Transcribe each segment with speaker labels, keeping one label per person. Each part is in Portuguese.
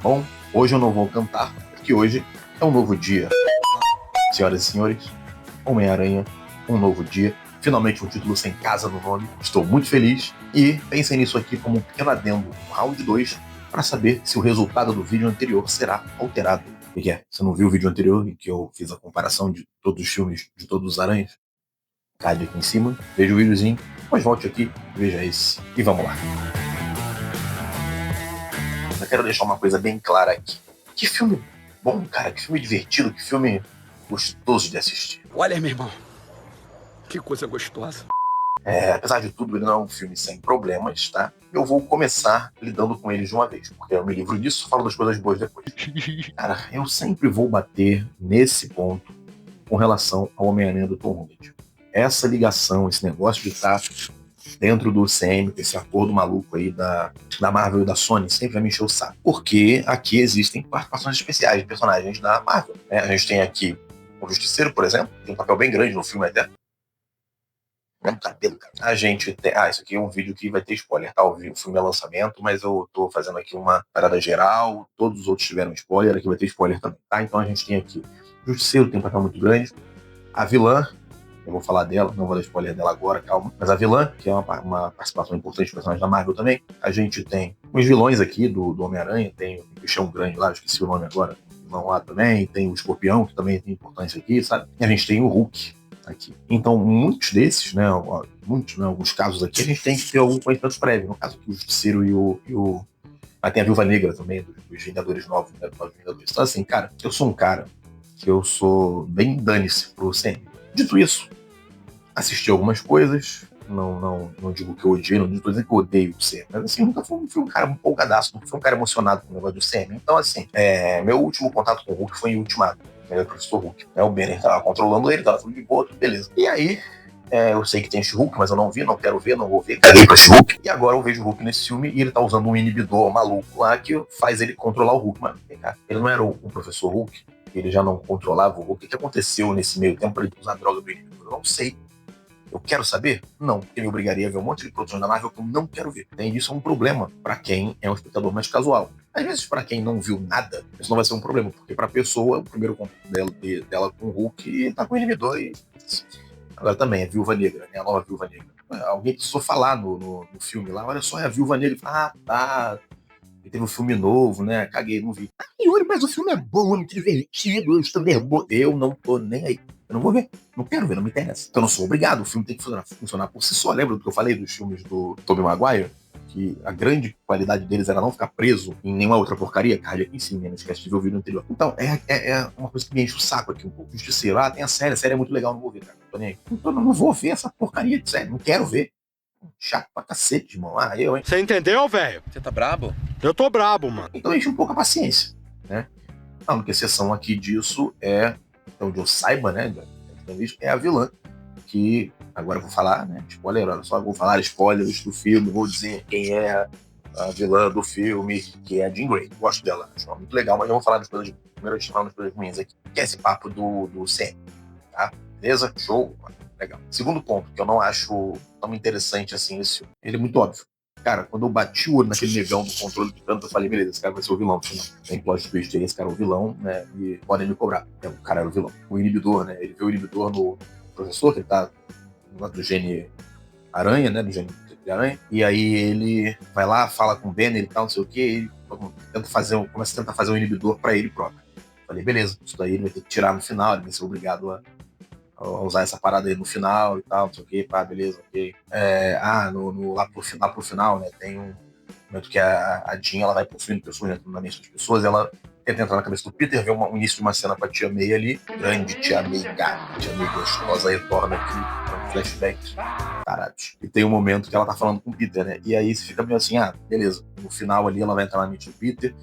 Speaker 1: Bom, hoje eu não vou cantar, porque hoje é um novo dia. Senhoras e senhores, Homem-Aranha, um novo dia. Finalmente um título sem casa no nome. Estou muito feliz e pensem nisso aqui como um pequeno adendo, um round 2, para saber se o resultado do vídeo anterior será alterado. O que é? Você não viu o vídeo anterior em que eu fiz a comparação de todos os filmes de todos os aranhas? Cade aqui em cima, veja o videozinho, depois volte aqui, veja esse e vamos lá. Eu quero deixar uma coisa bem clara aqui. Que filme bom, cara, que filme divertido, que filme gostoso de assistir.
Speaker 2: Olha, meu irmão, que coisa gostosa.
Speaker 1: Apesar de tudo, ele não é um filme sem problemas, tá? Eu vou começar lidando com eles de uma vez, porque eu me livro disso, falo das coisas boas depois. Cara, eu sempre vou bater nesse ponto com relação ao Homem-Aranha do Tom Holland. Essa ligação, esse negócio de estar dentro do CM, esse acordo maluco aí da Marvel e da Sony, sempre vai me encher o saco. Porque aqui existem participações especiais de personagens da Marvel. A gente tem aqui o Justiceiro, por exemplo, tem um papel bem grande no filme até. Cabelo, cara. A gente tem. Isso aqui é um vídeo que vai ter spoiler, tá? O filme é lançamento, mas eu tô fazendo aqui uma parada geral. Todos os outros tiveram spoiler, aqui vai ter spoiler também, tá? Então a gente tem aqui. O Justiceiro tem um papel muito grande. A vilã, eu vou falar dela, não vou dar spoiler dela agora, calma. Mas a vilã, que é uma participação importante de personagens da Marvel também. A gente tem os vilões aqui do Homem-Aranha, tem o bichão grande lá, esqueci o nome agora. Vilão lá também, tem o Escorpião, que também tem importância aqui, sabe? E a gente tem o Hulk aqui. Então, muitos desses, né, alguns casos aqui, a gente tem que ter algum conhecimento prévio. No caso aqui, o Justiceiro e o mas tem a Viúva Negra também, dos Vingadores Novos, né, dos Vingadores. Então, assim, cara, eu sou um cara que eu sou bem dane-se pro CM. Dito isso, assisti algumas coisas, não digo que eu odiei, não digo que eu odeio o CM, mas assim, nunca fui um cara empolgadaço, nunca fui um cara emocionado com o negócio do CM. Então, assim, meu último contato com o Hulk foi em Ultimato, o professor Hulk. O Banner tava controlando ele, tava tudo de boa, tudo beleza. E aí, eu sei que tem esse Hulk, mas eu não vi, não quero ver, não vou ver. Caguei pra esse Hulk. E agora eu vejo o Hulk nesse filme e ele tá usando um inibidor maluco lá que faz ele controlar o Hulk. Mano, vem cá, ele não era o professor Hulk? Ele já não controlava o Hulk? O que aconteceu nesse meio tempo pra ele usar a droga do inibidor? Eu não sei. Eu quero saber? Não, porque me obrigaria a ver um monte de produções da Marvel que eu não quero ver. Tem isso é um problema para quem é um espectador mais casual. Às vezes, para quem não viu nada, isso não vai ser um problema, porque para a pessoa, o primeiro contato dela com o Hulk tá com o inibidor e. Agora também, a Viúva Negra, né? A nova Viúva Negra. Alguém precisou falar no filme lá, olha só, é a Viúva Negra. Ah, tá. E teve um filme novo, né? Caguei, não vi. Yuri, mas o filme é bom, é muito divertido, eu estou nervoso. Eu não tô nem aí. Eu não vou ver. Não quero ver, não me interessa. Então eu não sou obrigado. O filme tem que funcionar por si só. Lembra do que eu falei dos filmes do Tobey Maguire? Que a grande qualidade deles era não ficar preso em nenhuma outra porcaria. Carne aqui em cima, não esquece de ver o vídeo anterior. Então, é uma coisa que me enche o saco aqui um pouco. Justiceiro, tem a série é muito legal, não vou ver, cara. Não tô nem aí. Não vou ver essa porcaria de série, não quero ver. Chato pra cacete, irmão. Eu, hein?
Speaker 2: Você entendeu, velho?
Speaker 3: Você tá brabo?
Speaker 2: Eu tô brabo, mano.
Speaker 1: Então enche um pouco a paciência, né? A única exceção aqui disso onde eu saiba, né? É a vilã, que agora eu vou falar, né? Spoiler, olha só, vou falar spoilers do filme, vou dizer quem é a vilã do filme, que é a Jean Grey. Gosto dela, acho ela muito legal, mas eu vou falar das coisas. Primeiro a gente fala das coisas ruins aqui, que é esse papo do Sam, tá? Beleza? Show? Legal. Segundo ponto, que eu não acho tão interessante assim esse filme. Ele é muito óbvio. Cara, quando eu bati o olho naquele negão do controle de canto, eu falei, beleza, esse cara vai ser o vilão. Tem plot twist aí, esse cara é o vilão, né? E podem me cobrar. O cara era o vilão. O inibidor, né? Ele vê o inibidor no professor, que ele tá do gene aranha, né? Do gene de aranha. E aí ele vai lá, fala com o Banner e tal, não sei o que, ele começa a tentar fazer um inibidor pra ele próprio. Falei, beleza, isso daí ele vai ter que tirar no final, ele vai ser obrigado a usar essa parada aí no final e tal, não sei o que, pá, beleza, ok. Lá pro final, né, tem um momento que a Jean, ela vai possuindo pessoas, entrando na mente das pessoas, ela tenta entrar na cabeça do Peter, vê o início de uma cena com a Tia May ali, grande Tia May, cara, Tia May gostosa, retorna aqui, flashbacks, tarados. E tem um momento que ela tá falando com o Peter, né, e aí você fica meio assim, beleza, no final ali ela vai entrar na mente do Peter,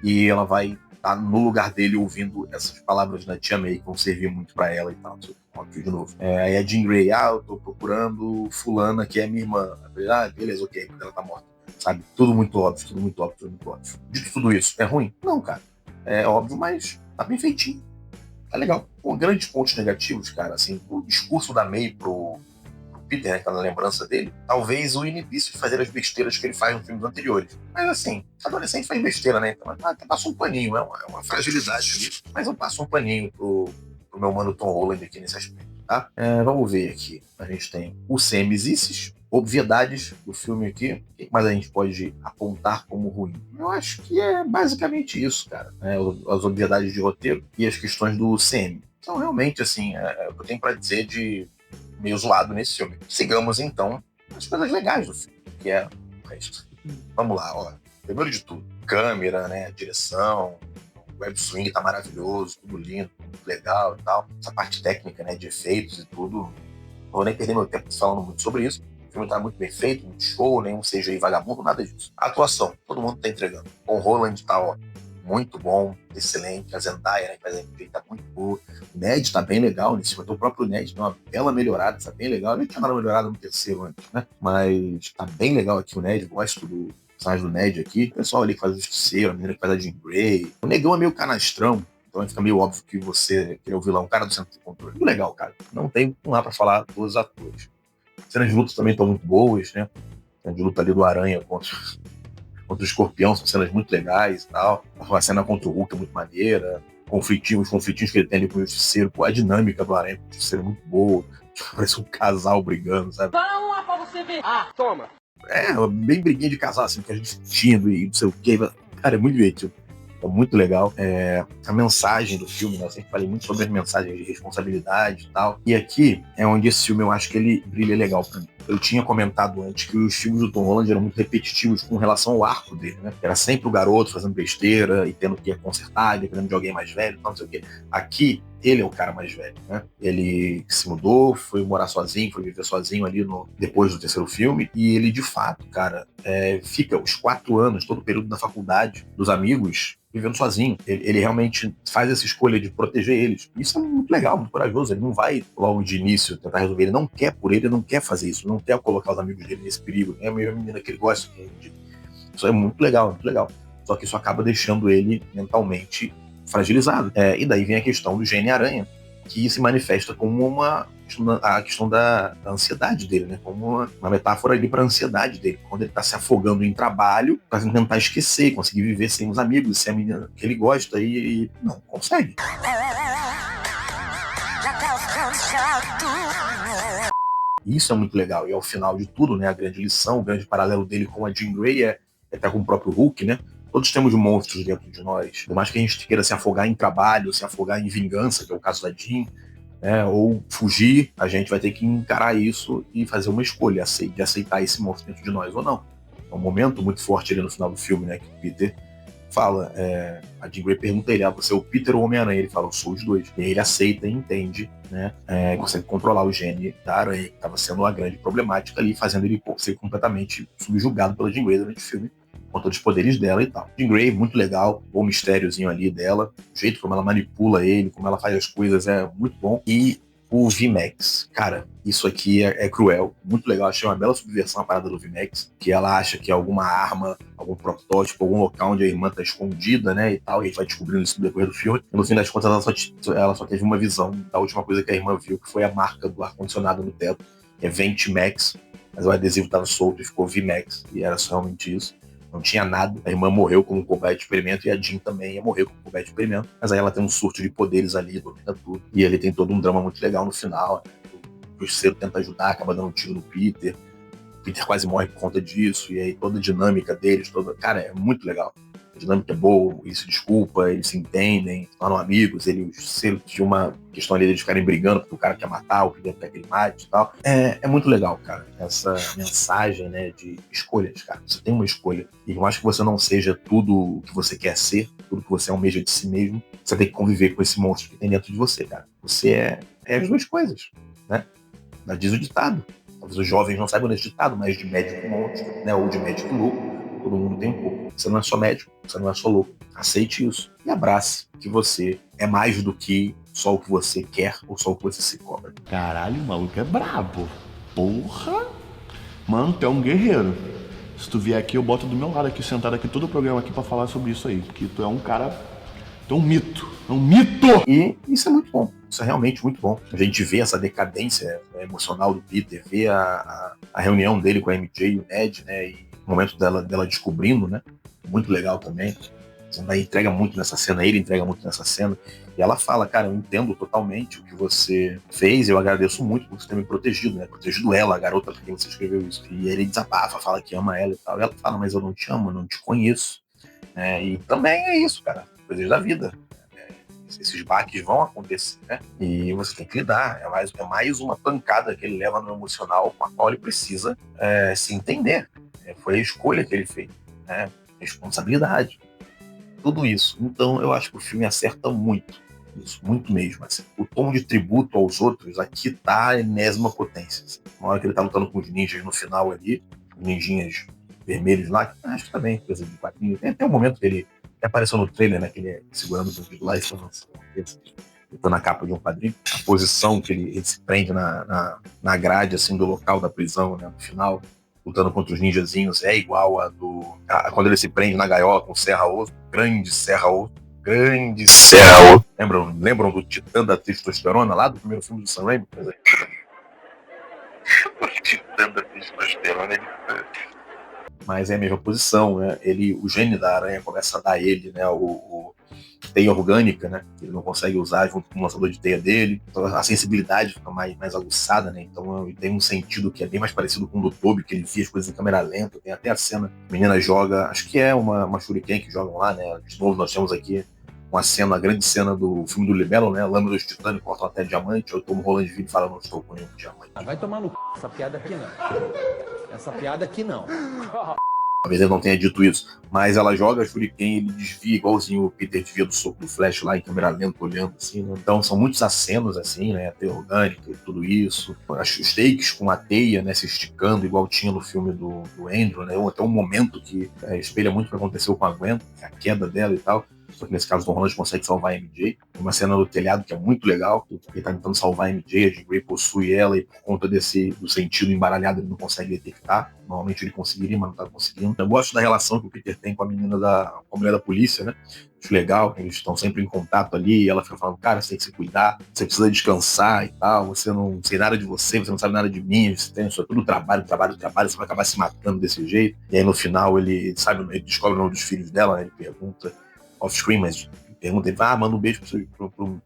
Speaker 1: e ela vai tá no lugar dele ouvindo essas palavras da Tia May que vão servir muito pra ela e tal. Óbvio, de novo. Aí a Jean Grey, eu tô procurando fulana que é minha irmã. Beleza, ok, porque ela tá morta. Sabe? Tudo muito óbvio, tudo muito óbvio, tudo muito óbvio. Dito tudo isso, é ruim? Não, cara. É óbvio, mas tá bem feitinho. Tá legal. Grandes pontos negativos, cara, assim, o discurso da May pro Peter, né, que tá na lembrança dele, talvez o inibisse de fazer as besteiras que ele faz nos filmes anteriores. Mas assim, adolescente faz besteira, né? Então até passo um paninho, é uma fragilidade ali, mas eu passo um paninho pro meu mano Tom Holland aqui nesse aspecto, tá? Vamos ver aqui. A gente tem o semisices, obviedades do filme aqui. O que mais a gente pode apontar como ruim? Eu acho que é basicamente isso, cara. As obviedades de roteiro e as questões do CM. Então, realmente, assim, o que eu tenho pra dizer de meio zoado nesse filme. Sigamos, então, as coisas legais do filme, que é o resto. Vamos lá, ó. Primeiro de tudo, câmera, né, direção, o web swing tá maravilhoso, tudo lindo, tudo legal e tal. Essa parte técnica, né, de efeitos e tudo. Não vou nem perder meu tempo falando muito sobre isso. O filme tá muito bem feito, muito show, nenhum CGI vagabundo, nada disso. A atuação, todo mundo tá entregando. O Holland tá, ó, muito bom, excelente. A Zendaya, né, que faz a MJ, tá muito boa. O Ned tá bem legal nesse filme. O próprio Ned deu uma bela melhorada, tá bem legal. Ele tinha dado uma melhorada no terceiro antes, né? Mas tá bem legal aqui o Ned. Gosto do personagem do Ned aqui. O pessoal ali que faz o Justiceiro, a menina que faz a Jean Grey. O negão é meio canastrão. Então fica meio óbvio que você é o vilão, o cara do centro de controle. Muito legal, cara. Não tem lá pra falar dos atores. As cenas de luta também estão muito boas, né? A cena de luta ali do Aranha contra o Escorpião são cenas muito legais e tal. A cena contra o Hulk é muito maneira. Os conflitinhos que ele tem ali com o Justiceiro. Pô, a dinâmica do Aranha com o Justiceiro é muito boa. Parece um casal brigando, sabe?
Speaker 2: Dá uma pra você ver. Ah, toma.
Speaker 1: Bem briguinha de casal, assim, que a gente discutindo e não sei o quê. Cara, é muito divertido. É muito legal. A mensagem do filme, né? Eu sempre falei muito sobre as mensagens de responsabilidade e tal. E aqui é onde esse filme eu acho que ele brilha legal pra mim. Eu tinha comentado antes que os filmes do Tom Holland eram muito repetitivos com relação ao arco dele, né? Era sempre o garoto fazendo besteira e tendo que consertar, dependendo de alguém mais velho, não sei o quê. Aqui, ele é o cara mais velho, né? Ele se mudou, foi morar sozinho, foi viver sozinho ali depois do terceiro filme, e ele, de fato, cara, fica os 4 anos, todo o período da faculdade, dos amigos, vivendo sozinho. Ele realmente faz essa escolha de proteger eles. Isso é muito legal, muito corajoso. Ele não vai, logo de início, tentar resolver. Ele não quer por ele, não quer fazer isso, não quer colocar os amigos dele nesse perigo. É a mesma menina que ele gosta. Isso é muito legal, muito legal. Só que isso acaba deixando ele mentalmente fragilizado. E daí vem a questão do Gene Aranha, que se manifesta como a questão da ansiedade dele, né? Como uma metáfora ali para a ansiedade dele. Quando ele está se afogando em trabalho, para tentar esquecer, conseguir viver sem os amigos, sem a menina que ele gosta, e não consegue. Isso é muito legal. E ao final de tudo, né, a grande lição, o grande paralelo dele com a Jean Grey é até com o próprio Hulk, né? Todos temos monstros dentro de nós. Por mais que a gente queira se afogar em trabalho, se afogar em vingança, que é o caso da Jean, ou fugir, a gente vai ter que encarar isso e fazer uma escolha de aceitar esse monstro dentro de nós ou não. É um momento muito forte ali no final do filme, né, que o Peter fala, a Jean Grey pergunta a ele, você é o Peter ou o Homem-Aranha? Ele fala, eu sou os dois. E aí ele aceita e entende, né, consegue controlar o gene da aranha, que estava sendo uma grande problemática ali, fazendo ele ser completamente subjugado pela Jean Grey durante o filme, com todos os poderes dela e tal. Jean Grey, muito legal, o mistériozinho ali dela, o jeito como ela manipula ele, como ela faz as coisas é muito bom. E o VMAX, cara, isso aqui é cruel, muito legal, achei uma bela subversão a parada do VMAX, que ela acha que é alguma arma, algum protótipo, algum local onde a irmã tá escondida, né, e tal, e a gente vai descobrindo isso depois do filme, e no fim das contas ela só teve uma visão da última coisa que a irmã viu, que foi a marca do ar-condicionado no teto, Ventimax, mas o adesivo tava solto e ficou VMAX, e era só realmente isso. Não tinha nada, a irmã morreu como cobaia de experimento e a Jean também ia morrer como cobaia de experimento, mas aí ela tem um surto de poderes ali, domina tudo, e ele tem todo um drama muito legal no final, o Justiceiro tenta ajudar, acaba dando um tiro no Peter, o Peter quase morre por conta disso, e aí toda a dinâmica deles, cara, é muito legal. A dinâmica é boa, eles se desculpam, eles se entendem, se tornam amigos, eles tinha uma questão ali de eles ficarem brigando porque o cara quer matar, o Peter quer que ele mate e tal. É muito legal, cara, essa mensagem, né, de escolhas, cara. Você tem uma escolha. E eu acho que você não seja tudo o que você quer ser, tudo que você almeja de si mesmo, você tem que conviver com esse monstro que tem dentro de você, cara. Você é as duas coisas, né? Diz o ditado. Talvez os jovens não saibam desse ditado, mas de médico monstro, né, ou de médico louco, todo mundo tem um pouco. Você não é só médico, você não é só louco. Aceite isso e abrace que você é mais do que só o que você quer ou só o que você se cobra.
Speaker 3: Caralho, o maluco é brabo. Porra! Mano, tu é um guerreiro. Se tu vier aqui, eu boto do meu lado aqui, sentado aqui, todo o programa aqui pra falar sobre isso aí. Que tu é um cara É um mito. É um mito!
Speaker 1: E isso é muito bom. Isso é realmente muito bom. A gente vê essa decadência emocional do Peter, vê a reunião dele com a MJ e o Ned, né? E o momento dela descobrindo, né? Muito legal também. Zendaya entrega muito nessa cena, ele entrega muito nessa cena. E ela fala, cara, eu entendo totalmente o que você fez, eu agradeço muito por você ter me protegido, né? Protegido ela, a garota pra quem você escreveu isso. E ele desabafa, fala que ama ela e tal. E ela fala, mas eu não te amo, eu não te conheço. E também é isso, cara. Coisas da vida. Esses baques vão acontecer, né? E você tem que lidar. É mais uma pancada que ele leva no emocional com a qual ele precisa se entender. Foi a escolha que ele fez, né? Responsabilidade. Tudo isso. Então, eu acho que o filme acerta muito. Isso, muito mesmo. Assim. O tom de tributo aos outros aqui tá a enésima potência. Assim. Na hora que ele tá lutando com os ninjas no final ali, os ninjinhas vermelhos lá, acho que também coisa de quadrinho. Tem um momento que ele apareceu no trailer, né? Que ele é segurando o bandido lá e falando tá na capa de um quadrinho. A posição que ele se prende na grade assim, do local da prisão, né? No final, lutando contra os ninjazinhos, é igual quando ele se prende na gaiola com o Serra-Osso, grande Serra-Osso. Lembram do Titã da Testosterona lá do primeiro filme do Sam Raimi? O Titã da Testosterona, mas é a mesma posição, né? O gene da aranha começa a dar a ele, né? O teia orgânica, né? Ele não consegue usar junto com o lançador de teia dele. Então a sensibilidade fica mais aguçada, né? Então tem um sentido que é bem mais parecido com o do Toby, que ele via as coisas em câmera lenta. Tem até a cena, a menina joga, acho que é uma shuriken que jogam lá, né? De novo nós temos aqui a grande cena do filme do Libelo, né? Lâmina dos Titãs cortam até diamante. Eu tomo Roland Vide e fala, não estou com nenhum diamante.
Speaker 2: Vai tomar no c... Essa piada aqui não. Essa piada aqui não.
Speaker 1: Talvez ele não tenha dito isso, mas ela joga a Shuriken e ele desvia igualzinho o Peter desvia do soco do Flash lá em câmera lenta, olhando assim, né? Então são muitos acenos assim, né? A teia orgânica e tudo isso. Os takes com a teia, né? Se esticando igual tinha no filme do Andrew, né? Até um momento que espelha muito o que aconteceu com a Gwen, a queda dela e tal. Só que nesse caso o Tom Holland consegue salvar a MJ. Tem uma cena do telhado que é muito legal, porque ele tá tentando salvar a MJ, a Jean Grey possui ela e por conta do sentido embaralhado ele não consegue detectar. Normalmente ele conseguiria, mas não tá conseguindo. Eu gosto da relação que o Peter tem com a com a mulher da polícia, né? Acho legal, eles estão sempre em contato ali e ela fica falando, cara, você tem que se cuidar, você precisa descansar e tal, você não sei nada de você não sabe nada de mim, você tem só tudo trabalho, você vai acabar se matando desse jeito. E aí no final ele descobre o nome dos filhos dela, né? Ele pergunta off-screen, mas pergunta ele, manda um beijo pro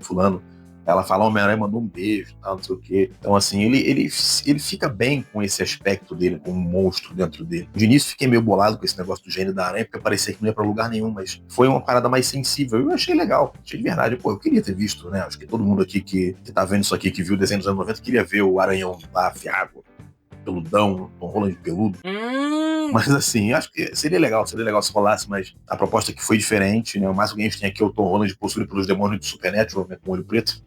Speaker 1: fulano. Ela fala, Homem-Aranha mandou um beijo, tal, não sei o quê. Então, assim, ele fica bem com esse aspecto dele, com um monstro dentro dele. De início, fiquei meio bolado com esse negócio do gênio da aranha, porque parecia que não ia pra lugar nenhum, mas foi uma parada mais sensível. Eu achei legal, achei de verdade. Pô, eu queria ter visto, né? Acho que todo mundo aqui que tá vendo isso aqui, que viu o desenho dos anos 90, queria ver o Aranhão lá, afiado, peludão, Tom Holland peludo. Mas assim, acho que seria legal se rolasse, mas a proposta aqui foi diferente, né? O máximo que a gente tem aqui é o Tom Holland possuído pelos demônios do Supernatural, né? Com o olho preto.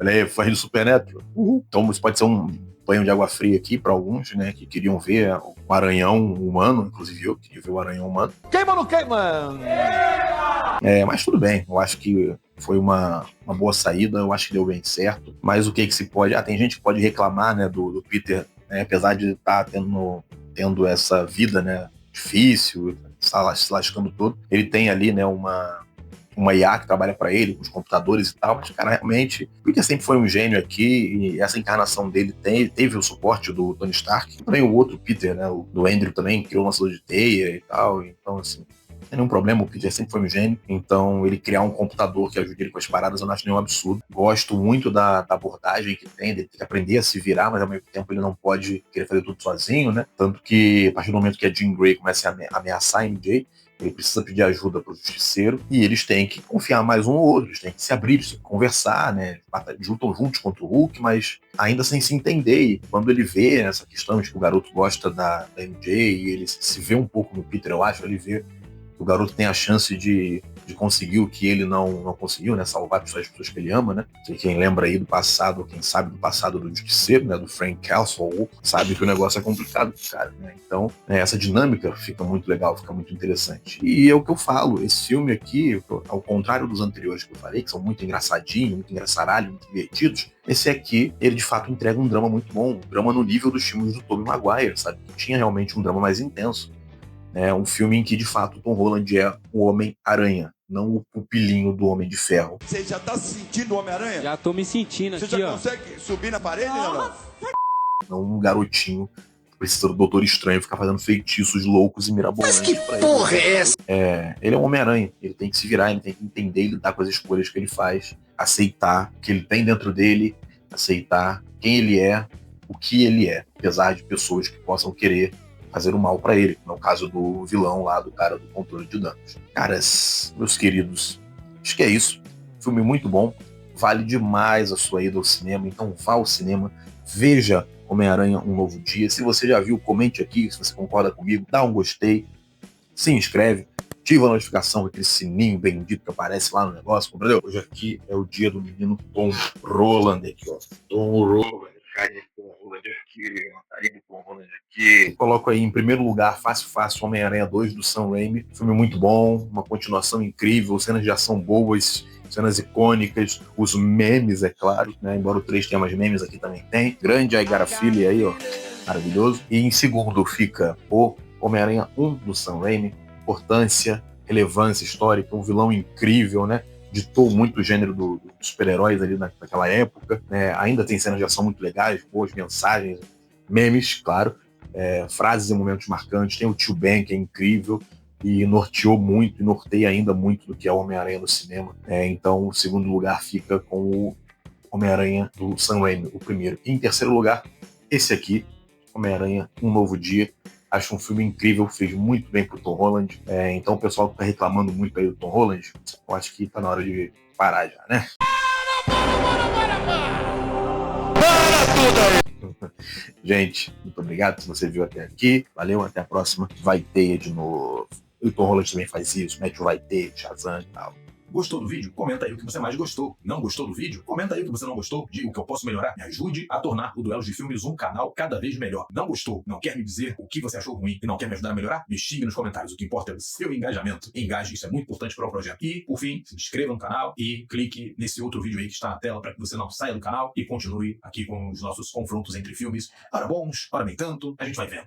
Speaker 1: Olha aí, faz do Supernatural. Então isso pode ser um banho de água fria aqui para alguns, né? Que queriam ver o Aranhão humano, inclusive eu queria ver o Aranhão humano.
Speaker 2: Queima ou não queima?
Speaker 1: Mas tudo bem, eu acho que foi uma boa saída, eu acho que deu bem certo. Mas o que se pode... tem gente que pode reclamar, né, do Peter, né, apesar de estar tendo essa vida, né, difícil, se lascando todo. Ele tem ali, né, uma IA que trabalha para ele, com os computadores e tal, mas, cara, realmente, o Peter sempre foi um gênio aqui, e essa encarnação dele teve o suporte do Tony Stark, e também o outro Peter, né, do Andrew também, criou o lançador de teia e tal, então, assim, não tem nenhum problema, o Peter sempre foi um gênio, então ele criar um computador que ajude ele com as paradas, eu não acho nenhum absurdo. Gosto muito da abordagem que tem, ele tem que aprender a se virar, mas ao mesmo tempo ele não pode querer fazer tudo sozinho, né, tanto que a partir do momento que a Jean Grey começa a ameaçar a MJ, ele precisa pedir ajuda para o justiceiro e eles têm que confiar mais um ou outro, eles têm que se abrir, conversar, né? Juntam juntos contra o Hulk, mas ainda sem se entender. E quando ele vê essa questão de que o garoto gosta da MJ e ele se vê um pouco no Peter, eu acho, ele vê que o garoto tem a chance de conseguir o que ele não conseguiu, né? Salvar as pessoas que ele ama, né? Quem lembra aí do passado, quem sabe do passado do Justiceiro, né? Do Frank Castle, sabe que o negócio é complicado, cara, né? Então, essa dinâmica fica muito legal, fica muito interessante. E é o que eu falo, esse filme aqui, ao contrário dos anteriores que eu falei, que são muito engraçadinhos, muito engraçaralhos, muito divertidos, esse aqui, ele de fato entrega um drama muito bom, um drama no nível dos filmes do Tobey Maguire, sabe? Que tinha realmente um drama mais intenso. Um filme em que, de fato, Tom Holland é o Homem-Aranha. não o pupilinho do Homem de Ferro.
Speaker 4: Você já tá se sentindo o Homem-Aranha?
Speaker 2: Já tô me sentindo
Speaker 4: Você
Speaker 2: aqui,
Speaker 4: já
Speaker 2: ó.
Speaker 4: consegue subir na parede, não?
Speaker 1: Não um garotinho que precisa do Doutor Estranho ficar fazendo feitiços loucos e mirabolantes. Mas que porra é essa? Ele é um Homem-Aranha. Ele tem que se virar, ele tem que entender e lidar com as escolhas que ele faz, aceitar o que ele tem dentro dele, aceitar quem ele é, o que ele é, apesar de pessoas que possam querer fazer o mal pra ele, como é o caso do vilão lá, do cara do controle de danos. Caras, meus queridos, acho que é isso. Filme muito bom, vale demais a sua ida ao cinema, então vá ao cinema, veja Homem-Aranha Um Novo Dia. Se você já viu, comente aqui, se você concorda comigo, dá um gostei, se inscreve, ativa a notificação, aquele sininho bendito que aparece lá no negócio, entendeu? Hoje aqui é o dia do menino Tom Holland aqui, ó. Tom Holland. Coloco aí em primeiro lugar, fácil, Homem-Aranha 2 do Sam Raimi. Filme muito bom, uma continuação incrível, cenas de ação boas, cenas icônicas, os memes, é claro, né? Embora o 3 tenha mais memes, aqui também tem. Grande I Got a Feeling aí, ó, maravilhoso. E em segundo fica o Homem-Aranha 1 do Sam Raimi. Importância, relevância histórica, um vilão incrível, né? Ditou muito o gênero dos super-heróis ali naquela época, né? Ainda tem cenas de ação muito legais, boas mensagens, memes, claro, frases e momentos marcantes. Tem o Tio Ben, que é incrível e norteou muito e norteia ainda muito do que é o Homem-Aranha no cinema. Então, o segundo lugar fica com o Homem-Aranha do Sam Raimi, o primeiro. E em terceiro lugar, esse aqui, Homem-Aranha Um Novo Dia. Acho um filme incrível, fez muito bem pro Tom Holland. Então o pessoal que tá reclamando muito aí do Tom Holland, eu acho que tá na hora de parar já, né? Para tudo aí! Gente, muito obrigado se você viu até aqui. Valeu, até a próxima. Vai ter de novo. E o Tom Holland também faz isso, mete o vai ter, Shazam e tal.
Speaker 5: Gostou do vídeo? Comenta aí o que você mais gostou. Não gostou do vídeo? Comenta aí o que você não gostou. Diga o que eu posso melhorar. Me ajude a tornar o Duelos de Filmes um canal cada vez melhor. Não gostou? Não quer me dizer o que você achou ruim e não quer me ajudar a melhorar? Me xingue nos comentários. O que importa é o seu engajamento. Engaje, isso é muito importante para o projeto. E, por fim, se inscreva no canal e clique nesse outro vídeo aí que está na tela para que você não saia do canal e continue aqui com os nossos confrontos entre filmes. Ora bons, ora nem tanto. A gente vai vendo.